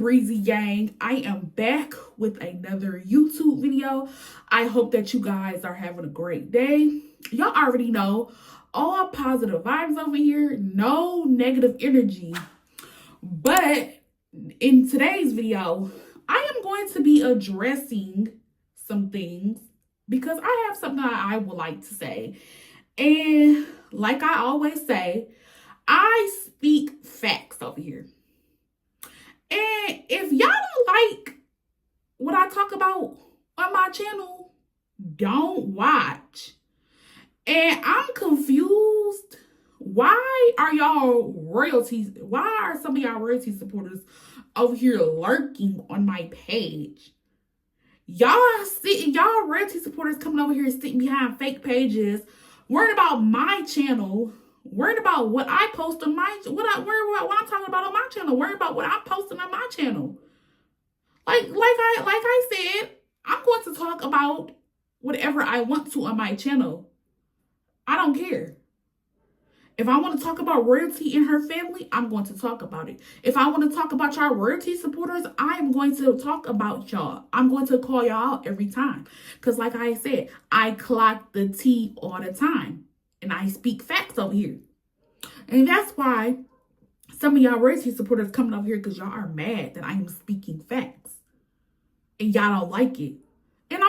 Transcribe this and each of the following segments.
Breezy Gang. I am back with another YouTube video. I hope that you guys are having a great day. Y'all already know, all positive vibes over here, no negative energy. But in today's video, I am going to be addressing some things because I have something that I would like to say. And like I always say, I speak facts over here. And if y'all don't like what I talk about on my channel, don't watch. And I'm confused. Why are some of y'all royalty supporters over here lurking on my page? Y'all royalty supporters coming over here sitting behind fake pages, worried about my channel, worried about what I post on my what I'm talking about on my channel, worried about what I'm posting on my channel. Like I said, I'm going to talk about whatever I want to on my channel. I don't care. If I want to talk about royalty and her family, I'm going to talk about it. If I want to talk about y'all royalty supporters, I'm going to talk about y'all. I'm going to call y'all out every time. Because like I said, I clock the T all the time. And I speak facts over here. And that's why some of y'all royalty supporters coming over here because y'all are mad that I am speaking facts. And y'all don't like it. And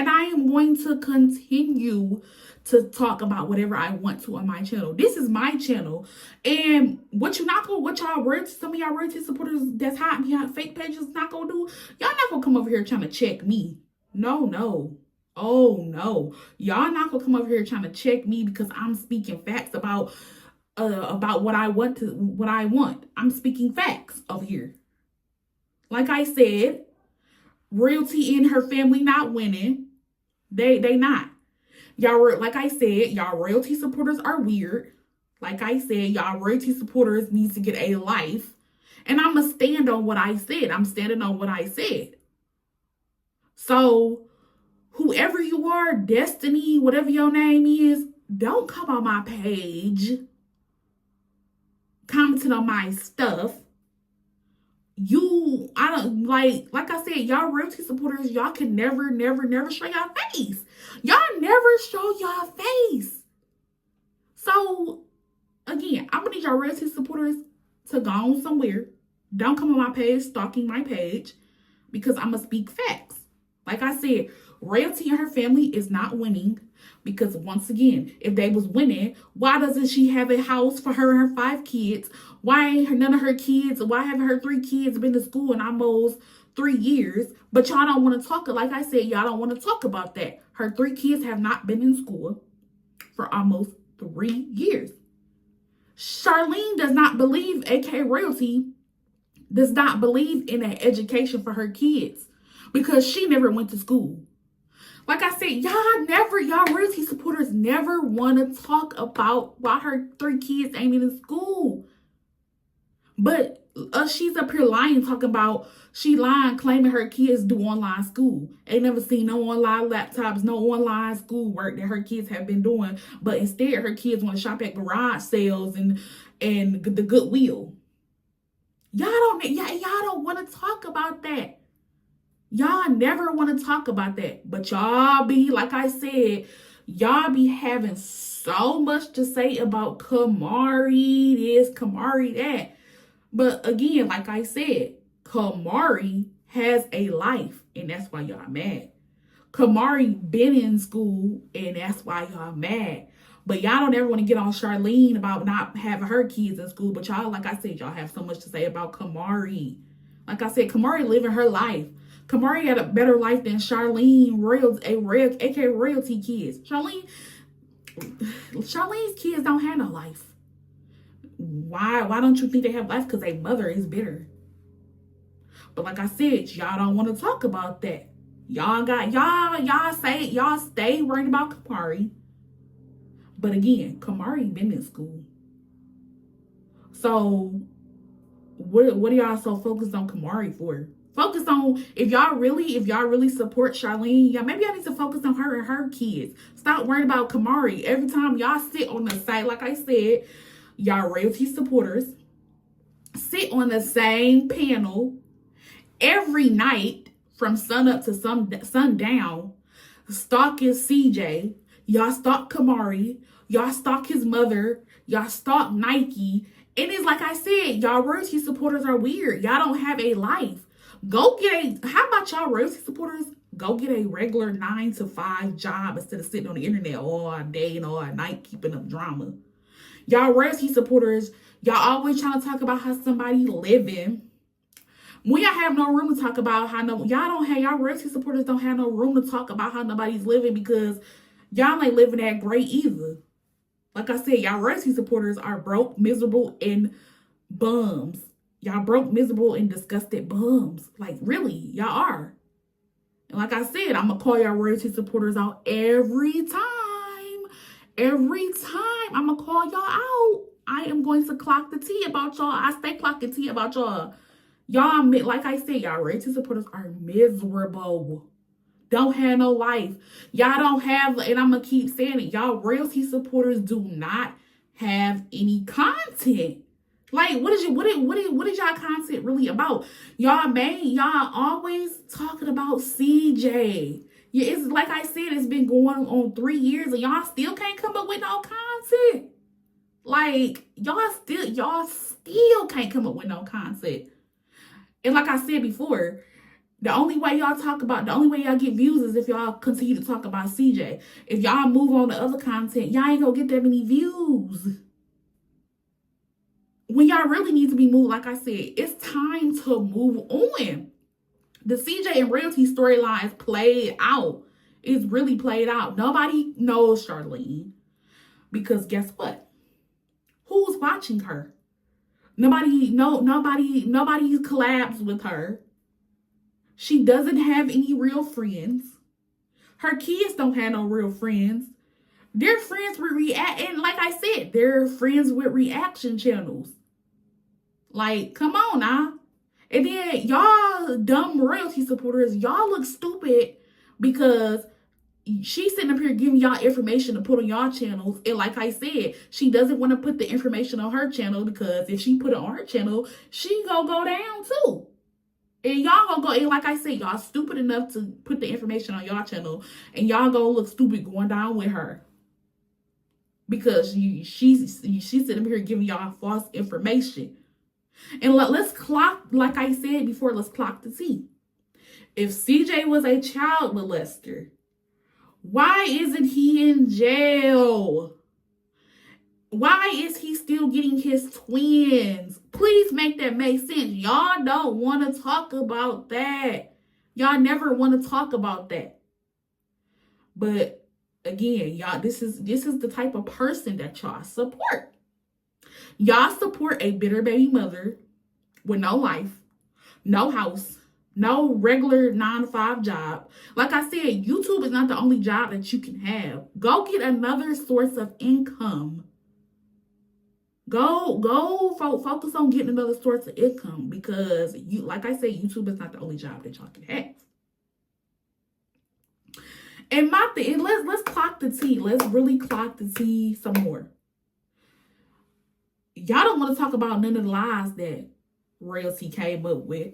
I am going to continue to talk about whatever I want to on my channel. This is my channel. And some of y'all royalty supporters that's hiding behind fake pages not gonna do, y'all not gonna come over here trying to check me. No. Oh no. Y'all not gonna come over here trying to check me because I'm speaking facts about what I want. I'm speaking facts over here. Like I said, royalty and her family not winning. They not. Like I said, y'all royalty supporters are weird. Like I said, y'all royalty supporters needs to get a life. And I'm going to stand on what I said. I'm standing on what I said. So, whoever you are, Destiny, whatever your name is, don't come on my page commenting on my stuff. Like I said, y'all royalty supporters, y'all can never show y'all face. Y'all never show y'all face. So, again, I'm gonna need y'all royalty supporters to go on somewhere. Don't come on my page, stalking my page, because I'm gonna speak facts. Like I said, royalty and her family is not winning. Because once again, if they was winning, why doesn't she have a house for her and her 5 kids? Why haven't her 3 kids been to school in almost 3 years? But y'all don't want to talk. Like I said, y'all don't want to talk about that. Her 3 kids have not been in school for almost 3 years. Charlene does not believe, aka Royalty, does not believe in an education for her kids because she never went to school. Like I said, y'all royalty supporters never want to talk about why her 3 kids ain't in school. But she's up here lying, claiming her kids do online school. Ain't never seen no online laptops, no online schoolwork that her kids have been doing. But instead, her kids want to shop at garage sales and the Goodwill. Y'all don't want to talk about that. Y'all never want to talk about that. But y'all be, like I said, y'all be having so much to say about Kamari this, Kamari that. But again, like I said, Kamari has a life, and that's why y'all mad. Kamari been in school, and that's why y'all mad. But y'all don't ever want to get on Charlene about not having her kids in school. But y'all, like I said, y'all have so much to say about Kamari. Like I said, Kamari living her life. Kamari had a better life than Charlene, aka Royalty kids. Charlene's kids don't have no life. Why don't you think they have life? Because their mother is bitter. But like I said, y'all don't want to talk about that. Y'all stay worried about Kamari. But again, Kamari been in school. So what are y'all so focused on Kamari for? Focus on, if y'all really support Charlene, maybe y'all need to focus on her and her kids. Stop worrying about Kamari. Every time y'all sit on the site, like I said, y'all royalty supporters sit on the same panel every night from sun up to sundown, stalking CJ. Y'all stalk Kamari. Y'all stalk his mother. Y'all stalk Nike. And it's like I said, y'all royalty supporters are weird. Y'all don't have a life. How about y'all royalty supporters? Go get a regular 9-to-5 job instead of sitting on the internet all day and all night keeping up drama. Y'all royalty supporters, y'all always trying to talk about how somebody living. When y'all have no room to talk about how y'all royalty supporters don't have no room to talk about how nobody's living because y'all ain't living that great either. Like I said, y'all royalty supporters are broke, miserable, and bums. Y'all broke, miserable, and disgusted bums. Like, really, y'all are. And like I said, I'm going to call y'all royalty supporters out every time. Every time I'm going to call y'all out. I am going to clock the tea about y'all. I stay clocking tea about y'all. Y'all, like I said, y'all royalty supporters are miserable. Don't have no life. Y'all don't have, and I'm going to keep saying it, y'all royalty supporters do not have any content. Like, what is y'all content really about? Y'all always talking about CJ. Yeah, it's like I said, it's been going on 3 years and y'all still can't come up with no content. Like, y'all still can't come up with no content. And like I said before, the only way y'all get views is if y'all continue to talk about CJ. If y'all move on to other content, y'all ain't gonna get that many views. When y'all really need to be moved, like I said, it's time to move on. The CJ and royalty storylines played out. It's really played out. Nobody knows Charlene. Because guess what? Who's watching her? Nobody collabs with her. She doesn't have any real friends. Her kids don't have no real friends. They're friends with and like I said, they're friends with reaction channels. Like, come on now. And then y'all dumb royalty supporters, y'all look stupid because she's sitting up here giving y'all information to put on y'all channels. And like I said, she doesn't want to put the information on her channel because if she put it on her channel, she gonna go down too. And y'all gonna go, and like I said, y'all stupid enough to put the information on y'all channel, and y'all gonna look stupid going down with her. Because she's sitting here giving y'all false information. And let's clock, like I said before, let's clock the tea. If CJ was a child molester, why isn't he in jail? Why is he still getting his twins? Please make that make sense. Y'all don't want to talk about that. Y'all never want to talk about that. But again, y'all, this is the type of person that y'all support. Y'all support a bitter baby mother with no life, no house, no regular 9-to-5 job. Like I said, YouTube is not the only job that you can have. Go get another source of income. Go focus on getting another source of income because like I said, YouTube is not the only job that y'all can have. And my thing, let's clock the tea. Let's really clock the tea some more. Y'all don't want to talk about none of the lies that royalty came up with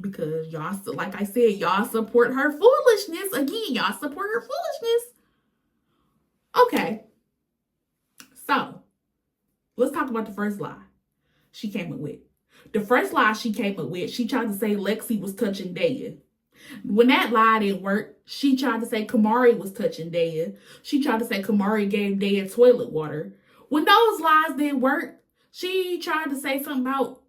because y'all, like I said, y'all support her foolishness. Again, y'all support her foolishness. Okay. So, let's talk about the first lie she came up with. The first lie she came up with, she tried to say Lexi was touching Daya. When that lie didn't work, she tried to say Kamari was touching Daya. She tried to say Kamari gave Daya toilet water. When those lies didn't work, she tried to say something about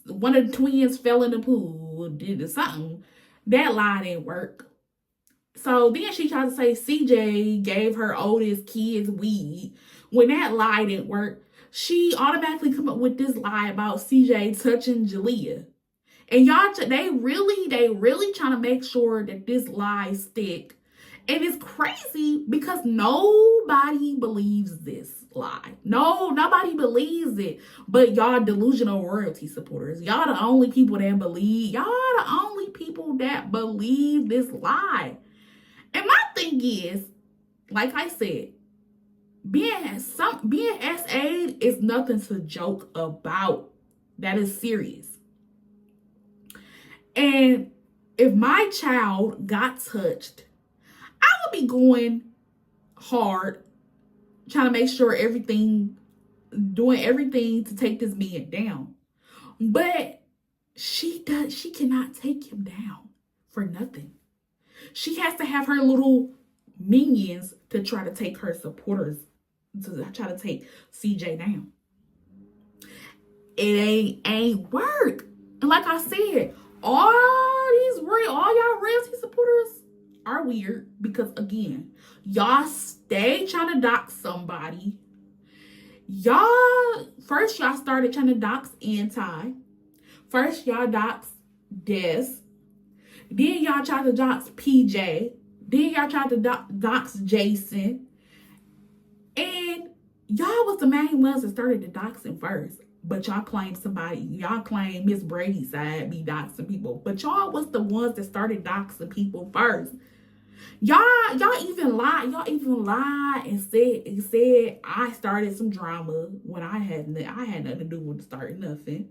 one of the twins fell in the pool, did something. That lie didn't work. So then she tried to say CJ gave her oldest kids weed. When that lie didn't work, she automatically come up with this lie about CJ touching Jalea. And y'all, they really trying to make sure that this lie stick. And it's crazy because nobody believes this lie. No, nobody believes it. But y'all delusional royalty supporters. Y'all the only people that believe. Y'all the only people that believe this lie. And my thing is, like I said, being SA is nothing to joke about. That is serious. And if my child got touched, I would be going hard, trying to make sure doing everything to take this man down. But she cannot take him down for nothing. She has to have her little minions to try to take her supporters, to try to take CJ down. It ain't work. And like I said, all y'all realty supporters are weird because, again, y'all stay trying to dox somebody. First y'all started trying to dox Anti. First y'all dox Des. Then y'all tried to dox PJ. Then y'all tried to dox Jason. And y'all was the main ones that started the doxing first. But y'all claim Miss Brady's side be doxing people. But y'all was the ones that started doxing people first. Y'all even lied and said I started some drama when I had nothing to do with starting nothing.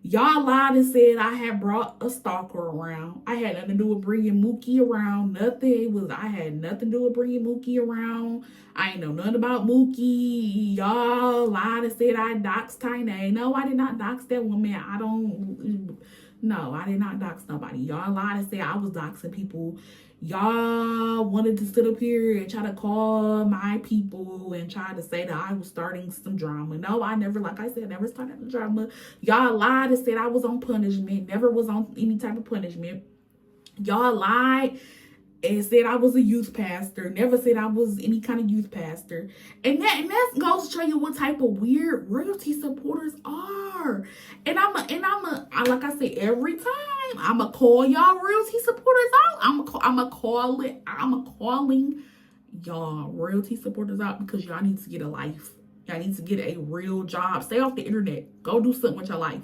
Y'all lied and said I had brought a stalker around. I had nothing to do with bringing Mookie around. I had nothing to do with bringing Mookie around. I ain't know nothing about Mookie. Y'all lied and said I doxed Tiny. No, I did not dox that woman. No, I did not dox nobody. Y'all lied and said I was doxing people. Y'all wanted to sit up here and try to call my people and try to say that I was starting some drama. No, I never started the drama. Y'all lied and said I was on punishment. Never was on any type of punishment. Y'all lied and said I was a youth pastor. Never said I was any kind of youth pastor. And that goes to show you what type of weird royalty supporters are. And like I said, every time I'ma call y'all royalty supporters out. I'm calling y'all royalty supporters out because y'all need to get a life. Y'all need to get a real job. Stay off the internet. Go do something with your life.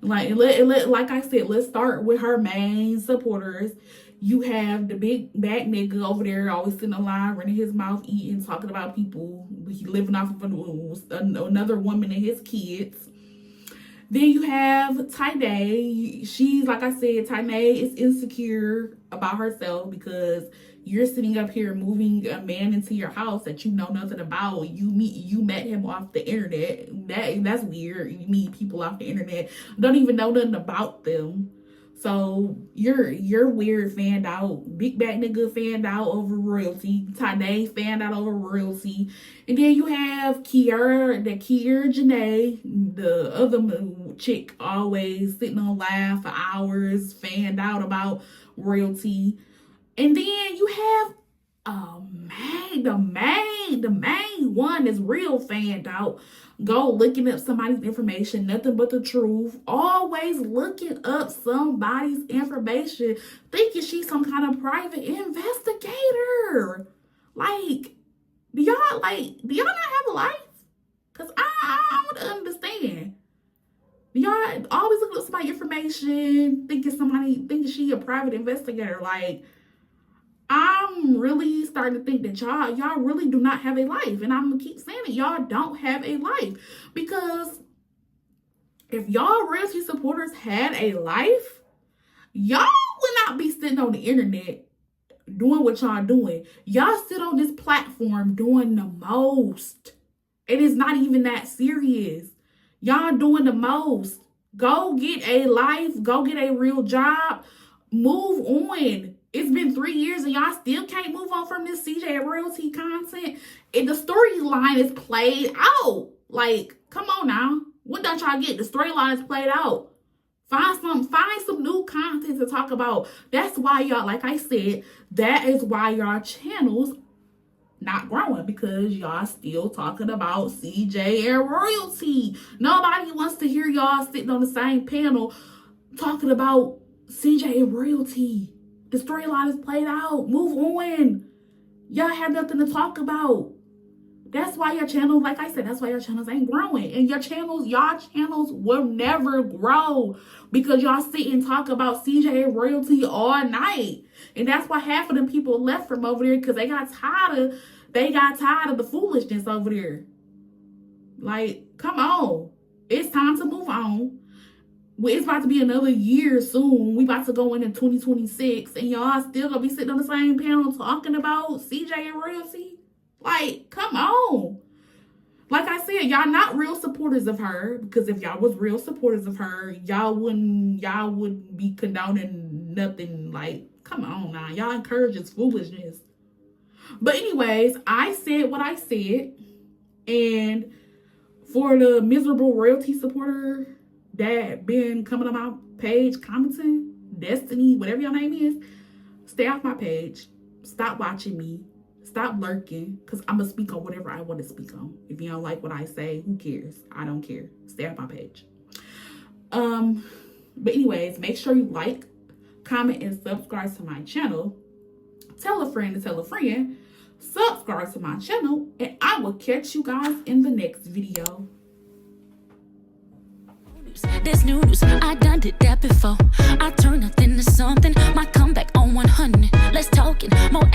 Like I said, let's start with her main supporters. You have the big back nigga over there always sitting in line, running his mouth, eating, talking about people. He living off of another woman and his kids. Then you have Tanae. She's, like I said, Tanae is insecure about herself because you're sitting up here moving a man into your house that you know nothing about. You met him off the internet. That's weird. You meet people off the internet, don't even know nothing about them. So you're weird, fanned out. Big back nigga fanned out over royalty. Tanae fanned out over royalty. And then you have Kiera Janae, the other chick, always sitting on live for hours, fanned out about royalty. And then you have the main one is real fanned out. Go looking up somebody's information, nothing but the truth. Always looking up somebody's information, thinking she's some kind of private investigator. Like, do y'all not have a life? Cause I don't understand. Y'all always looking up somebody's information, thinking she a private investigator. Like, I'm really starting to think that y'all really do not have a life. And I'm going to keep saying it. Y'all don't have a life. Because if y'all royalty supporters had a life, y'all would not be sitting on the internet doing what y'all doing. Y'all sit on this platform doing the most. And it's not even that serious. Y'all doing the most. Go get a life. Go get a real job. Move on. It's been 3 years and y'all still can't move on from this CJ royalty content. And the storyline is played out. Like, come on now. What don't y'all get? The storyline is played out. Find some new content to talk about. That's why y'all, like I said, that is why y'all channels not growing, because y'all still talking about CJ and royalty. Nobody wants to hear y'all sitting on the same panel talking about CJ and royalty. The storyline is played out. Move on. Y'all have nothing to talk about. That's why your channel, like I said, that's why your channels ain't growing. And y'all channels will never grow because y'all sit and talk about CJ and royalty all night. And that's why half of them people left from over there, because they got tired of the foolishness over there. Like, come on. It's time to move on. Well, it's about to be another year soon. We about to go in 2026, and y'all still gonna be sitting on the same panel talking about CJ and royalty. Like, come on. Like I said, y'all not real supporters of her, because if y'all was real supporters of her, y'all wouldn't be condoning nothing. Like, come on now. Y'all encourage this foolishness. But anyways, I said what I said. And for the miserable royalty supporter that been coming on my page commenting, Destiny, whatever your name is, stay off my page. Stop watching me. Stop lurking, because I'm going to speak on whatever I want to speak on. If you don't like what I say, who cares? I don't care. Stay off my page. But anyways, make sure you like, comment, and subscribe to my channel. Tell a friend to tell a friend. Subscribe to my channel, and I will catch you guys in the next video. There's news, I done did that before. I turned nothing to something. My comeback on 100. Let's talk it, more